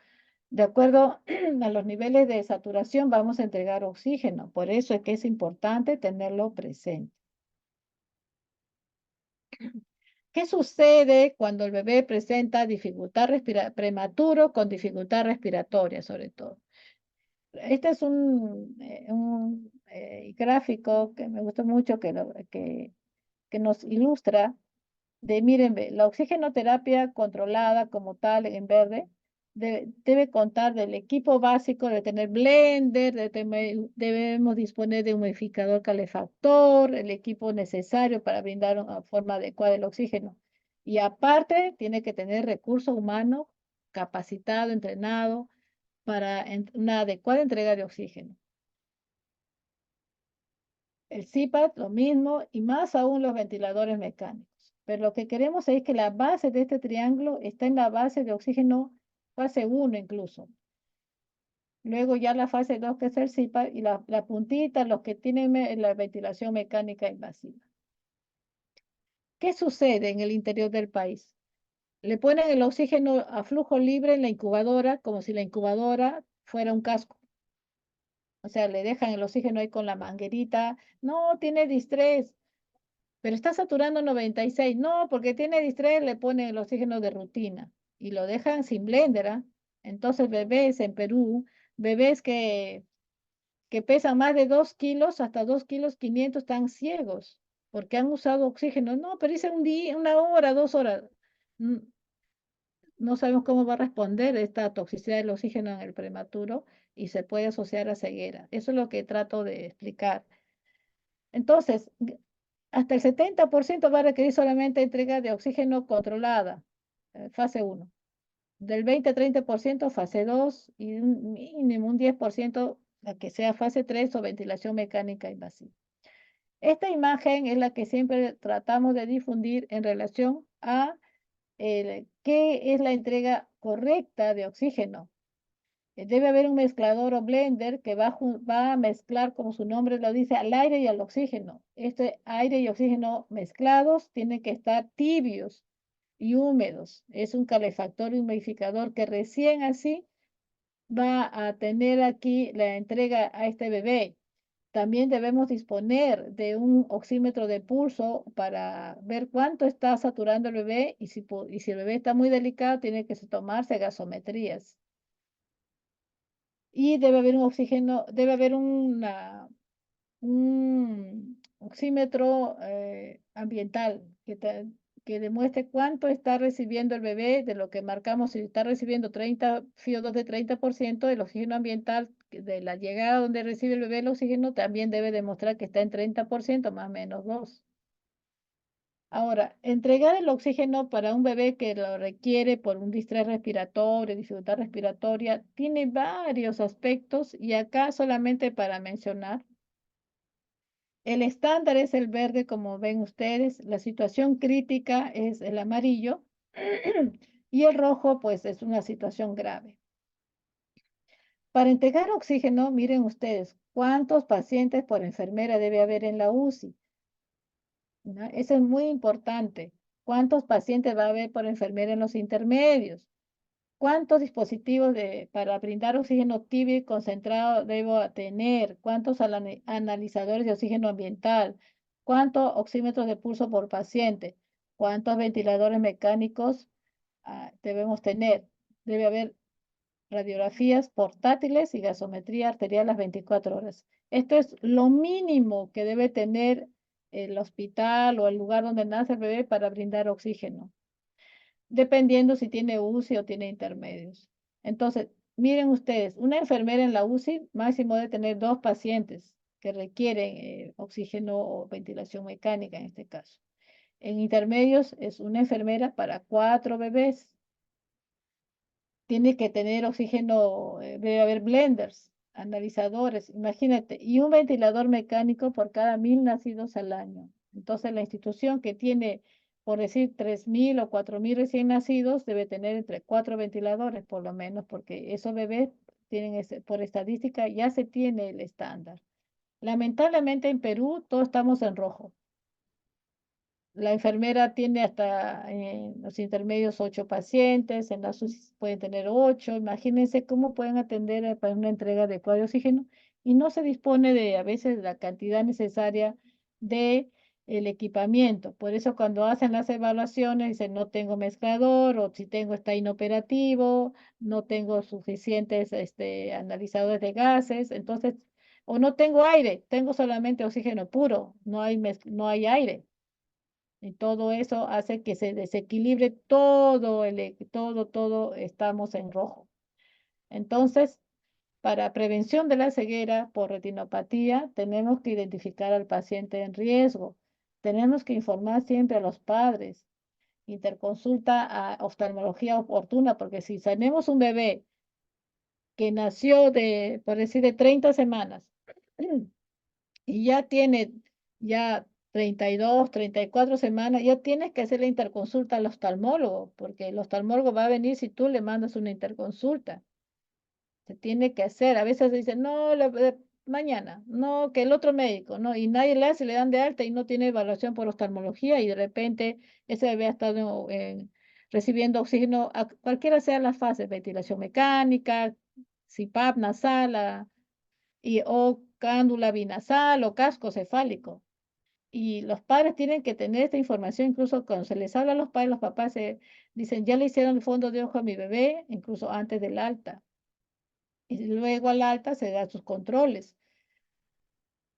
de acuerdo a los niveles de saturación, vamos a entregar oxígeno. Por eso es que es importante tenerlo presente. ¿Qué sucede cuando el bebé presenta dificultad prematuro con dificultad respiratoria, sobre todo? Este es un gráfico que me gusta mucho que nos ilustra miren, ve, la oxigenoterapia controlada como tal en verde debe contar del equipo básico, de tener blender, debemos disponer de humidificador calefactor, el equipo necesario para brindar una forma adecuada del oxígeno. Y aparte, tiene que tener recurso humano capacitado, entrenado para una adecuada entrega de oxígeno. El CPAP, lo mismo, y más aún los ventiladores mecánicos. Pero lo que queremos es que la base de este triángulo está en la base de oxígeno fase 1 incluso. Luego ya la fase 2 que es el CPAP y la puntita, los que tienen la ventilación mecánica invasiva. ¿Qué sucede en el interior del país? Le ponen el oxígeno a flujo libre en la incubadora como si la incubadora fuera un casco. O sea, le dejan el oxígeno ahí con la manguerita. No, tiene distrés. Pero está saturando 96. No, porque tiene distrés, le ponen el oxígeno de rutina y lo dejan sin blender, ¿ah? Entonces, bebés en Perú, bebés que pesan más de 2 kilos, hasta 2 kilos 500, están ciegos porque han usado oxígeno. No, pero dice un día, 1 hora, 2 horas. No sabemos cómo va a responder esta toxicidad del oxígeno en el prematuro y se puede asociar a ceguera. Eso es lo que trato de explicar. Entonces, hasta el 70% va a requerir solamente entrega de oxígeno controlada, fase 1. Del 20-30% fase 2 y un mínimo un 10% a que sea fase 3 o ventilación mecánica invasiva. Esta imagen es la que siempre tratamos de difundir en relación a qué es la entrega correcta de oxígeno. Debe haber un mezclador o blender que va a mezclar, como su nombre lo dice, al aire y al oxígeno. Este aire y oxígeno mezclados tienen que estar tibios y húmedos. Es un calefactor y humidificador que recién así va a tener aquí la entrega a este bebé. También debemos disponer de un oxímetro de pulso para ver cuánto está saturando el bebé y si el bebé está muy delicado, tiene que tomarse gasometrías. Y debe haber un oxígeno, debe haber un oxímetro ambiental que demuestre cuánto está recibiendo el bebé, de lo que marcamos, si está recibiendo FiO2 de 30%, el oxígeno ambiental de la llegada donde recibe el bebé el oxígeno también debe demostrar que está en 30%, más o menos 2. Ahora, entregar el oxígeno para un bebé que lo requiere por un distrés respiratorio, dificultad respiratoria, tiene varios aspectos y acá solamente para mencionar. El estándar es el verde, como ven ustedes, la situación crítica es el amarillo y el rojo pues es una situación grave. Para entregar oxígeno, miren ustedes, ¿cuántos pacientes por enfermera debe haber en la UCI? ¿No? Eso es muy importante. ¿Cuántos pacientes va a haber por enfermera en los intermedios? ¿Cuántos dispositivos para brindar oxígeno tibio y concentrado debo tener? ¿Cuántos analizadores de oxígeno ambiental? ¿Cuántos oxímetros de pulso por paciente? ¿Cuántos ventiladores mecánicos debemos tener? Debe haber radiografías portátiles y gasometría arterial las 24 horas. Esto es lo mínimo que debe tener el hospital o el lugar donde nace el bebé para brindar oxígeno, dependiendo si tiene UCI o tiene intermedios. Entonces, miren ustedes, una enfermera en la UCI máximo debe tener 2 pacientes que requieren oxígeno o ventilación mecánica en este caso. En intermedios es una enfermera para 4 bebés. Tiene que tener oxígeno, debe haber blenders, analizadores, imagínate, y un ventilador mecánico por cada 1000 nacidos al año. Entonces, la institución que tiene, por decir, 3000 o 4000 recién nacidos, debe tener entre 4 ventiladores, por lo menos, porque esos bebés tienen, por estadística, ya se tiene el estándar. Lamentablemente, en Perú, todos estamos en rojo. La enfermera tiene hasta los intermedios 8 pacientes, en las UCI pueden tener 8. Imagínense cómo pueden atender para una entrega adecuada de oxígeno y no se dispone de a veces la cantidad necesaria de el equipamiento. Por eso cuando hacen las evaluaciones dicen no tengo mezclador o si tengo está inoperativo, no tengo suficientes analizadores de gases, entonces o no tengo aire, tengo solamente oxígeno puro, no hay aire. Y todo eso hace que se desequilibre todo, todo estamos en rojo. Entonces, para prevención de la ceguera por retinopatía, tenemos que identificar al paciente en riesgo. Tenemos que informar siempre a los padres. Interconsulta a oftalmología oportuna, porque si tenemos un bebé que nació por decir, de 30 semanas, y ya tiene ya 32, 34 semanas, ya tienes que hacer la interconsulta al oftalmólogo, porque el oftalmólogo va a venir si tú le mandas una interconsulta. Se tiene que hacer. A veces dicen, no, mañana, no, que el otro médico, no, y nadie le hace, le dan de alta y no tiene evaluación por oftalmología y de repente ese bebé ha estado recibiendo oxígeno, a cualquiera sea la fase, ventilación mecánica, CPAP nasal, o cándula binasal o casco cefálico. Y los padres tienen que tener esta información, incluso cuando se les habla a los padres, los papás dicen, ya le hicieron el fondo de ojo a mi bebé, incluso antes del alta. Y luego al alta se dan sus controles.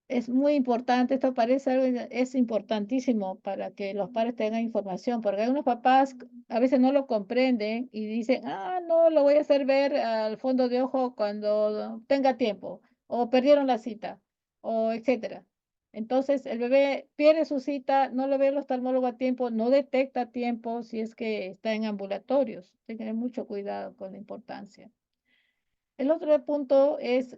Es muy importante, esto parece algo, es importantísimo para que los padres tengan información, porque algunos papás a veces no lo comprenden y dicen, ah, no, lo voy a hacer ver al fondo de ojo cuando tenga tiempo, o perdieron la cita, o etcétera. Entonces, el bebé pierde su cita, no lo ve el oftalmólogo a tiempo, no detecta a tiempo si es que está en ambulatorios. Hay que tener mucho cuidado con la importancia. El otro punto es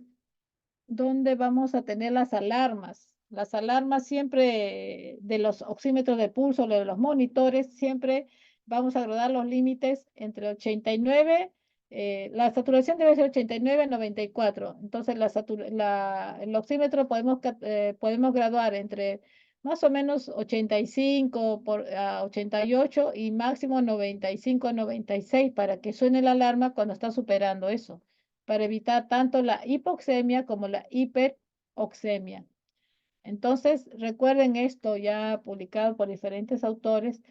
dónde vamos a tener las alarmas. Las alarmas siempre de los oxímetros de pulso, de los monitores, siempre vamos a agradar los límites entre 89, la saturación debe ser 89 a 94. Entonces el oxímetro podemos graduar entre más o menos 85 a 88 y máximo 95 a 96 para que suene la alarma cuando está superando eso, para evitar tanto la hipoxemia como la hiperoxemia. Entonces, recuerden esto ya publicado por diferentes autores,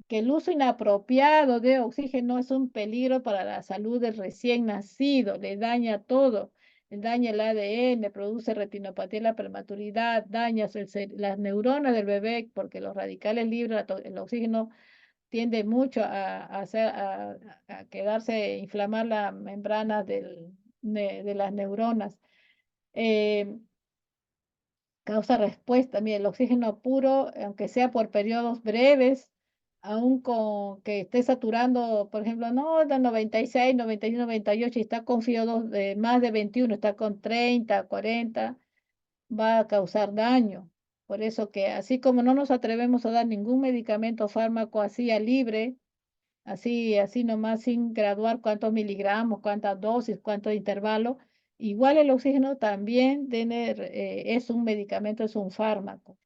que el uso inapropiado de oxígeno es un peligro para la salud del recién nacido, le daña todo, le daña el ADN, produce retinopatía en la prematuridad, daña las neuronas del bebé, porque los radicales libres, el oxígeno tiende mucho a quedarse, inflamar la membrana de las neuronas. Causa respuesta, mire, el oxígeno puro, aunque sea por periodos breves, aún con que esté saturando, por ejemplo, no, de 96, 91, 98 y está con FIO2 de más de 21, está con 30, 40, va a causar daño. Por eso que así como no nos atrevemos a dar ningún medicamento o fármaco así a libre, así nomás sin graduar cuántos miligramos, cuántas dosis, cuánto intervalo, igual el oxígeno también es un medicamento, es un fármaco.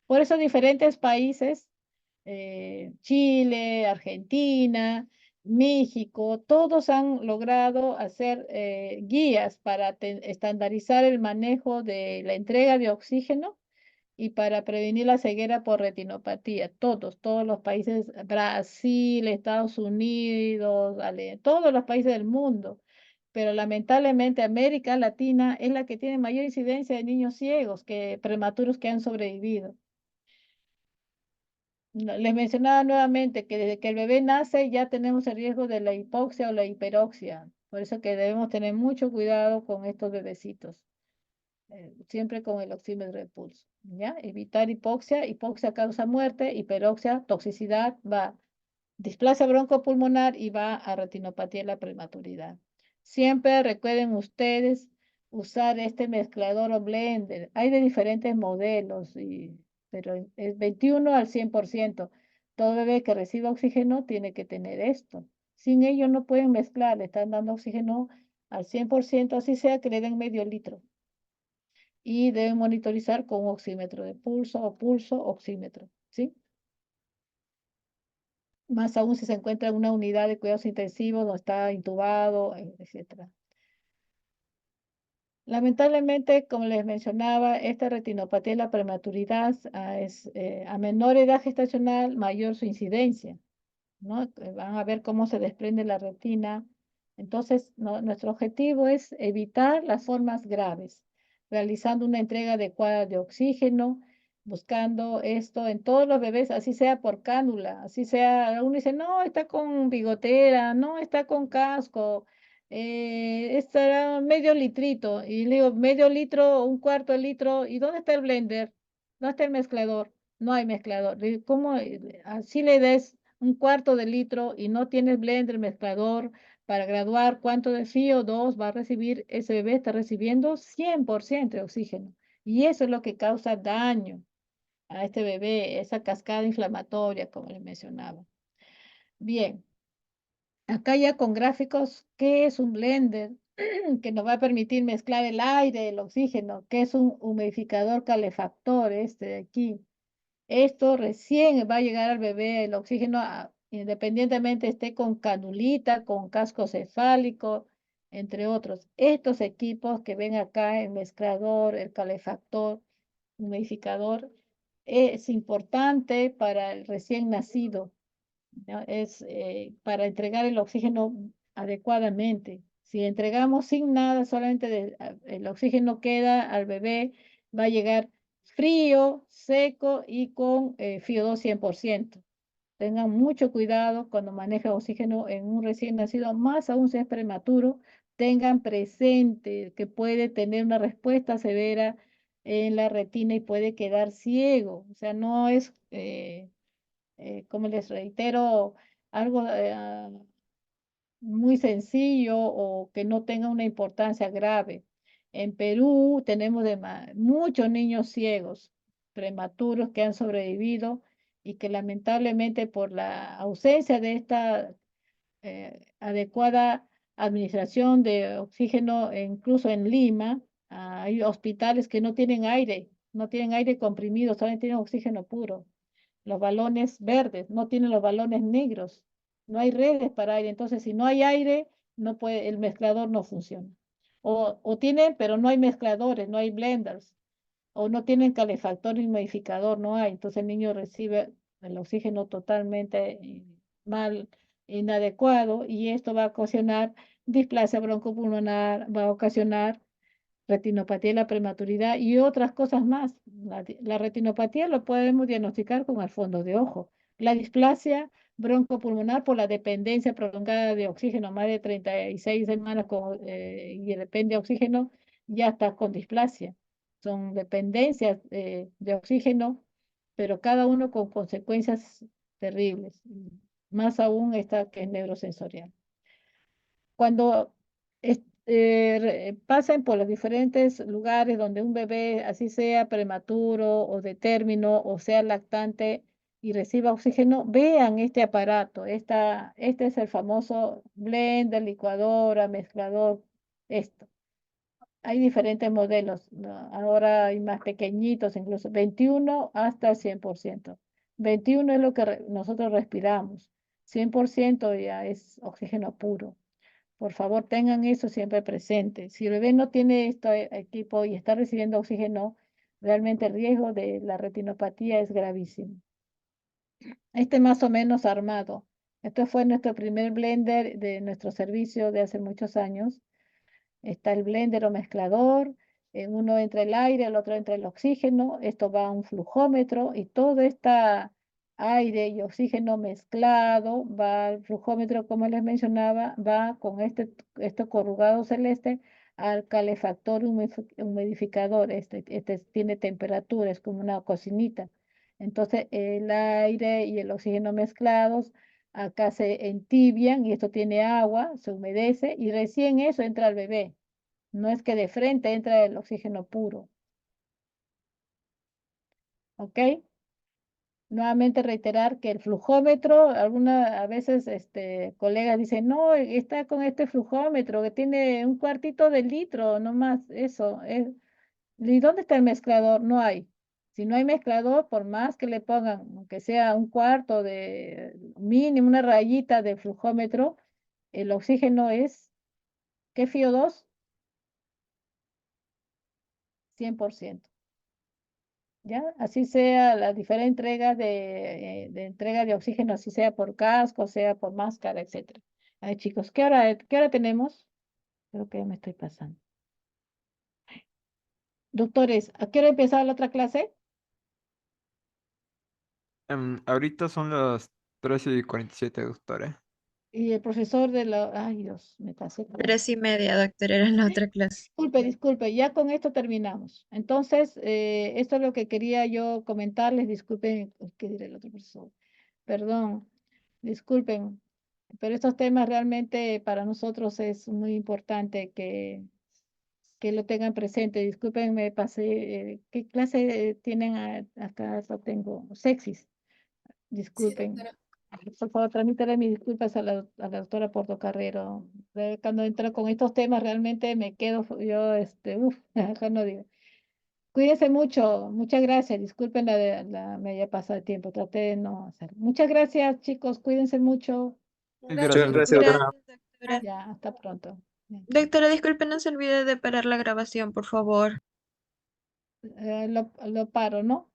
Por eso diferentes países, Chile, Argentina, México, todos han logrado hacer guías para estandarizar el manejo de la entrega de oxígeno y para prevenir la ceguera por retinopatía. Todos los países, Brasil, Estados Unidos, todos los países del mundo. Pero lamentablemente América Latina es la que tiene mayor incidencia de niños ciegos, prematuros que han sobrevivido. Les mencionaba nuevamente que desde que el bebé nace ya tenemos el riesgo de la hipoxia o la hiperoxia. Por eso que debemos tener mucho cuidado con estos bebecitos. Siempre con el oxímetro de pulso, ¿ya? Evitar hipoxia. Hipoxia causa muerte, hiperoxia, toxicidad, va displasia broncopulmonar y va a retinopatía de la prematuridad. Siempre recuerden ustedes usar este mezclador o blender. Hay de diferentes modelos, pero es 21 al 100%. Todo bebé que reciba oxígeno tiene que tener esto. Sin ello no pueden mezclar, le están dando oxígeno al 100%, así sea que le den medio litro. Y deben monitorizar con un oxímetro de pulso o pulso oxímetro, ¿sí? Más aún si se encuentra en una unidad de cuidados intensivos donde está intubado, etc. Lamentablemente, como les mencionaba, esta retinopatía de la prematuridad es a menor edad gestacional, mayor su incidencia, ¿no? Van a ver cómo se desprende la retina. Entonces, nuestro objetivo es evitar las formas graves, realizando una entrega adecuada de oxígeno, buscando esto en todos los bebés, así sea por cánula, así sea, uno dice, no, está con bigotera, no, está con casco, está medio litrito, y le digo, medio litro, un cuarto de litro, ¿y dónde está el blender? ¿Dónde está el mezclador? No hay mezclador. Le digo, ¿cómo? Así le des un cuarto de litro y no tienes blender, mezclador para graduar cuánto de fío, dos va a recibir, ese bebé está recibiendo 100% de oxígeno. Y eso es lo que causa daño a este bebé, esa cascada inflamatoria, como les mencionaba. Bien, acá ya con gráficos, ¿qué es un blender? Que nos va a permitir mezclar el aire, el oxígeno, ¿qué es un humidificador calefactor, este de aquí? Esto recién va a llegar al bebé el oxígeno, independientemente esté con canulita, con casco cefálico, entre otros. Estos equipos que ven acá, el mezclador, el calefactor, humidificador, es importante para el recién nacido, ¿no? Es para entregar el oxígeno adecuadamente. Si entregamos sin nada, solamente el oxígeno queda al bebé, va a llegar frío, seco y con FiO2 100%. Tengan mucho cuidado cuando maneja oxígeno en un recién nacido, más aún si es prematuro, tengan presente que puede tener una respuesta severa en la retina y puede quedar ciego. O sea, no es como les reitero, algo muy sencillo o que no tenga una importancia grave. En Perú tenemos muchos niños ciegos, prematuros que han sobrevivido y que lamentablemente por la ausencia de esta adecuada administración de oxígeno, incluso en Lima, hay hospitales que no tienen aire, no tienen aire comprimido, solamente tienen oxígeno puro. Los balones verdes, no tienen los balones negros, no hay redes para aire, entonces si no hay aire, no puede, el mezclador no funciona. O tienen, pero no hay mezcladores, no hay blenders, o no tienen calefactor y modificador, no hay, entonces el niño recibe el oxígeno totalmente mal, inadecuado, y esto va a ocasionar displasia broncopulmonar, va a ocasionar retinopatía de la prematuridad y otras cosas más. La retinopatía lo podemos diagnosticar con el fondo de ojo. La displasia broncopulmonar por la dependencia prolongada de oxígeno, más de 36 semanas y depende de oxígeno, ya está con displasia. Son dependencias de oxígeno, pero cada uno con consecuencias terribles. Más aún esta que es neurosensorial. Cuando pasen por los diferentes lugares donde un bebé, así sea prematuro o de término o sea lactante y reciba oxígeno, vean este aparato. Este es el famoso blender, licuadora, mezclador, esto. Hay diferentes modelos, ¿no? Ahora hay más pequeñitos, incluso 21 hasta 100%. 21 es lo que nosotros respiramos. 100% ya es oxígeno puro. Por favor, tengan eso siempre presente. Si el bebé no tiene este equipo y está recibiendo oxígeno, realmente el riesgo de la retinopatía es gravísimo. Este más o menos armado. Esto fue nuestro primer blender de nuestro servicio de hace muchos años. Está el blender o mezclador. En uno entra el aire, el otro entra el oxígeno. Esto va a un flujómetro y todo este aire y oxígeno mezclado, va al flujómetro, como les mencionaba, va con este corrugado celeste al calefactor humidificador. Este tiene temperatura, es como una cocinita. Entonces, el aire y el oxígeno mezclados acá se entibian y esto tiene agua, se humedece y recién eso entra al bebé. No es que de frente entra el oxígeno puro. ¿Ok? Nuevamente reiterar que el flujómetro, a veces colegas dicen, no, está con este flujómetro que tiene un cuartito de litro, no más, eso. ¿Y dónde está el mezclador? No hay. Si no hay mezclador, por más que le pongan, aunque sea un cuarto de mínimo, una rayita de flujómetro, el oxígeno es, ¿qué FiO2? 100%. ¿Ya? Así sea la diferente entrega de entrega de oxígeno, así sea por casco, sea por máscara, etc. Ay, chicos, qué hora tenemos? Creo que ya me estoy pasando. Doctores, ¿a qué hora empezaba la otra clase? Ahorita son las 13:47, doctora. Y el profesor de la... Ay, Dios, me pasé. 3:30, doctor, era la otra clase. Disculpe, ya con esto terminamos. Entonces, esto es lo que quería yo comentarles. Disculpen, ¿qué dirá el otro profesor? Perdón, disculpen, pero estos temas realmente para nosotros es muy importante que lo tengan presente. Disculpen, me pasé. ¿Qué clase tienen acá? Lo tengo. Sexis. Sí, Disculpen. doctora. Por favor, transmítale mis disculpas a la doctora Portocarrero. Cuando entro con estos temas realmente me quedo yo, mejor no digo. Cuídense mucho, muchas gracias. Disculpen la media pasada de tiempo, traté de no hacer. Muchas gracias, chicos, cuídense mucho. Muchas Gracias, gracias, doctora. Gracias, doctora. Ya, hasta pronto. Bien. Doctora, disculpe, no se olvide de parar la grabación, por favor. Lo paro, ¿no?